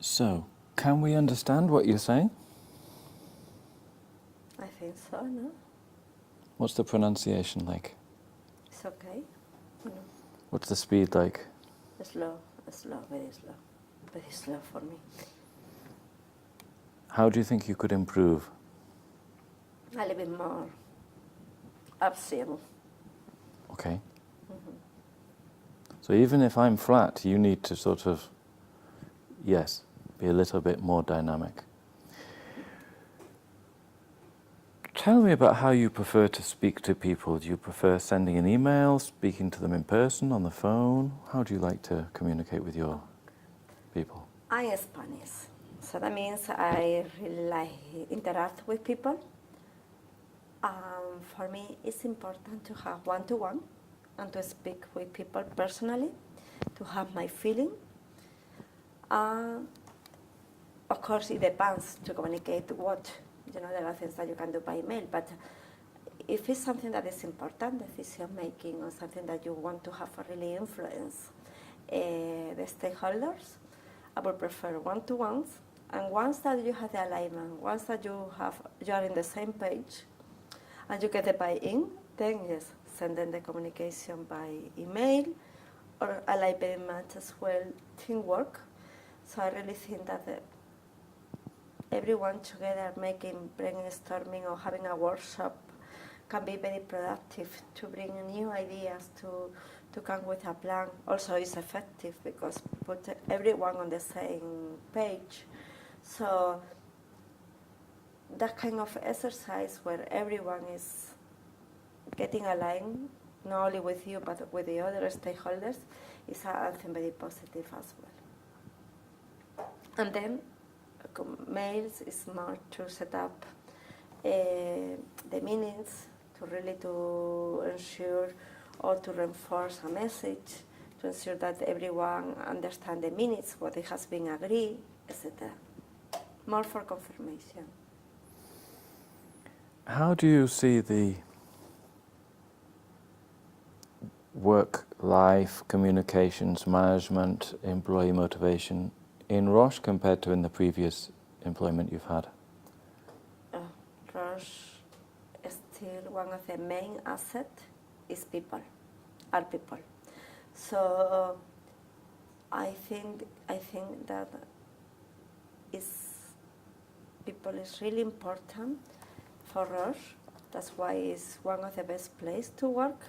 So, can we understand what you're saying? I think so, no? What's the pronunciation like? It's okay. No. What's the speed like? Slow, very slow. Very slow for me. How do you think you could improve? A little bit more upskill. Okay. So even if I'm flat, you need to sort of, yes, be a little bit more dynamic. Tell me about how you prefer to speak to people. Do you prefer sending an email, speaking to them in person, on the phone? How do you like to communicate with your people? I'm Spanish, so that means I really like interact with people. For me, it's important to have one-to-one and to speak with people personally, to have my feeling. Of course, it depends to communicate what, there are things that you can do by email, but if it's something that is important, decision making, or something that you want to have a really influence the stakeholders, I would prefer one-to-ones. And once that you have the alignment, once that you are in the same page, and you get the buy-in, then yes, send them the communication by email, or I like very much as well teamwork. So I really think that everyone together making brainstorming or having a workshop can be very productive to bring new ideas, to come with a plan. Also it's effective because put everyone on the same page. So that kind of exercise where everyone is getting aligned, not only with you but with the other stakeholders, is something very positive as well. And then mails is more to set up the minutes, to really to ensure or to reinforce a message, to ensure that everyone understands the minutes, what it has been agreed, etc. More for confirmation. How do you see the work-life, communications, management, employee motivation in Roche compared to in the previous employment you've had? Roche, still one of the main assets is people, are people. So I think that people is really important for Roche. That's why it's one of the best places to work.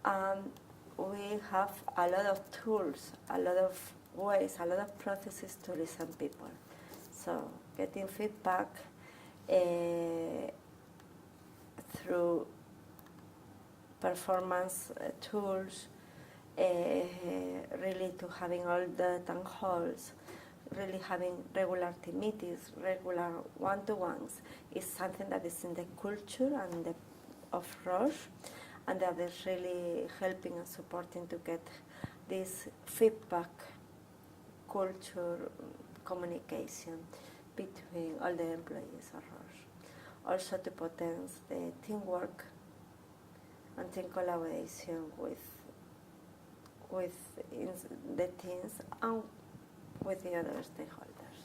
And we have a lot of tools, a lot of ways, a lot of processes to listen people. So getting feedback through performance tools, really to having all the town halls, really having regular team meetings, regular one-to-ones, is something that is in the culture and of Roche, and that is really helping and supporting to get this feedback culture communication between all the employees of Roche. Also to potence the teamwork and team collaboration with the teams and with the other stakeholders.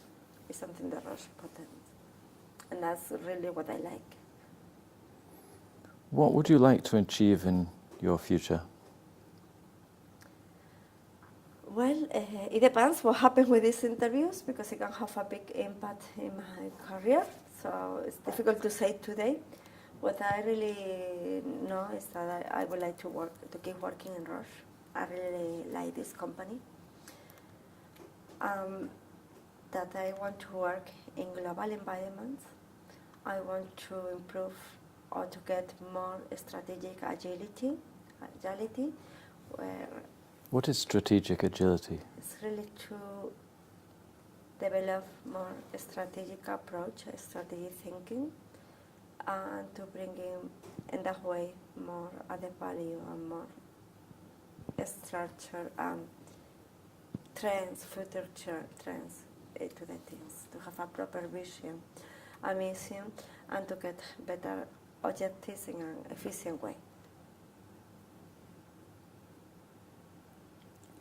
It's something that Roche potence, and that's really what I like. What would you like to achieve in your future? Well, it depends what happens with these interviews, because it can have a big impact in my career, so it's difficult to say today. What I really know is that I would like to keep working in Roche. I really like this company. That I want to work in global environments. I want to improve or to get more strategic agility, where What is strategic agility? it's really to develop more strategic approach, strategic thinking, and to bring in that way more added value and more structure and trends, future trends to the teams, to have a proper vision, a mission, and to get better objectives in an efficient way.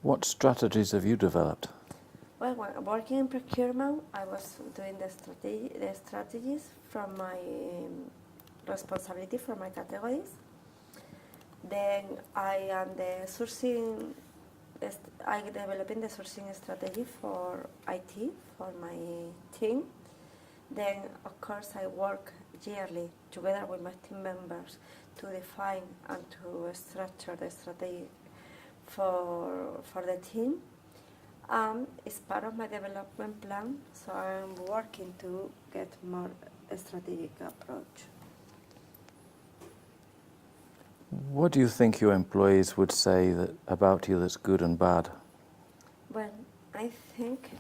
What strategies have you developed? Well, when working in procurement, I was doing the strategies from my responsibility for my categories. Then I am the sourcing. I developing the sourcing strategy for IT for my team. Then, of course, I work yearly together with my team members to define and to structure the strategy for the team. It's part of my development plan, so I'm working to get more strategic approach. What do you think your employees would say about you that's good and bad? Well, I think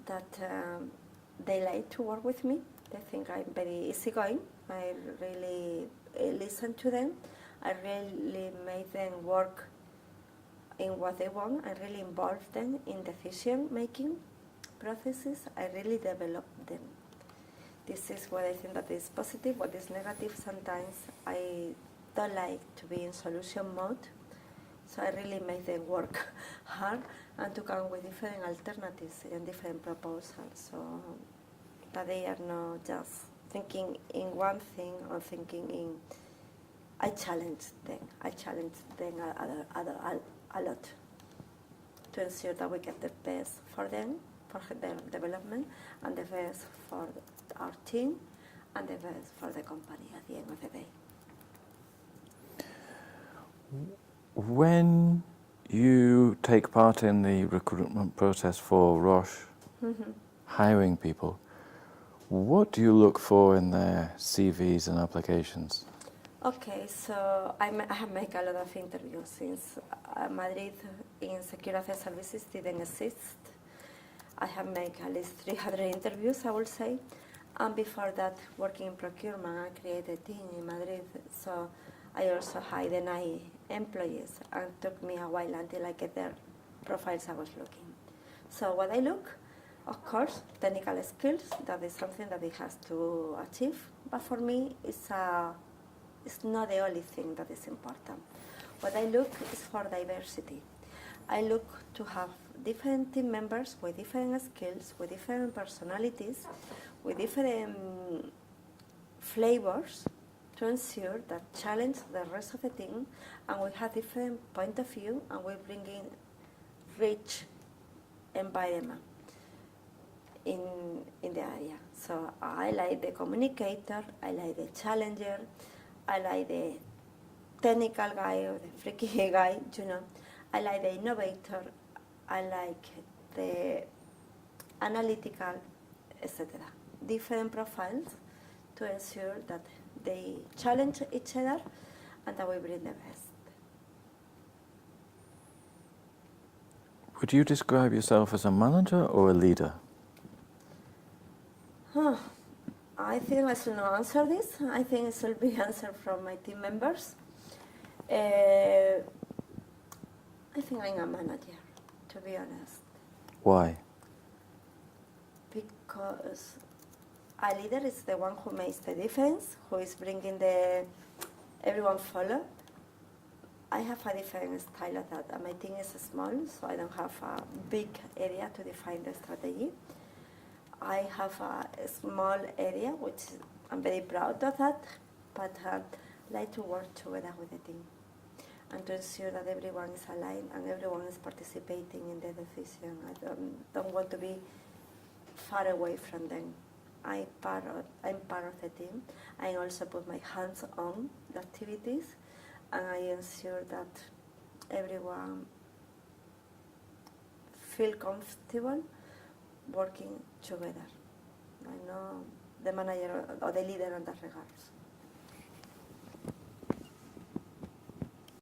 that they like to work with me. They think I'm very easygoing. I really listen to them. I really make them work in what they want. I really involve them in decision-making processes. I really develop them. This is what I think that is positive. What is negative, sometimes I don't like to be in solution mode. So I really make them work hard and to come with different alternatives and different proposals. So that they are not just thinking in one thing or thinking in... I challenge them a lot to ensure that we get the best for them, for their development, and the best for our team, and the best for the company at the end of the day. When you take part in the recruitment process for Roche, hiring people, what do you look for in their CVs and applications? Okay, so I have made a lot of interviews since Madrid in security services didn't exist. I have made at least 300 interviews, I would say. And before that, working in procurement, I created a team in Madrid. So I also hired 9 employees, and it took me a while until I get their profiles I was looking. So what I look, of course, technical skills, that is something that it has to achieve. But for me, it's not the only thing that is important. What I look is for diversity. I look to have different team members with different skills, with different personalities, with different flavors, to ensure that challenge the rest of the team, and we have different point of view, and we bring in rich environment in the area. So I like the communicator, I like the challenger, I like the technical guy or the freaky guy, you know. I like the innovator, I like the analytical, etc. Different profiles to ensure that they challenge each other and that we bring the best. Would you describe yourself as a manager or a leader? I think I should not answer this. I think it should be answered from my team members. I think I'm a manager, to be honest. Why? Because a leader is the one who makes the difference, who is bringing everyone follow. I have a different style of that, and my team is small, so I don't have a big area to define the strategy. I have a small area, which I'm very proud of that, but I like to work together with the team and to ensure that everyone is aligned and everyone is participating in the decision. I don't want to be far away from them. I'm part of the team. I also put my hands on the activities, and I ensure that everyone feel comfortable working together. I'm not the manager or the leader in that regards.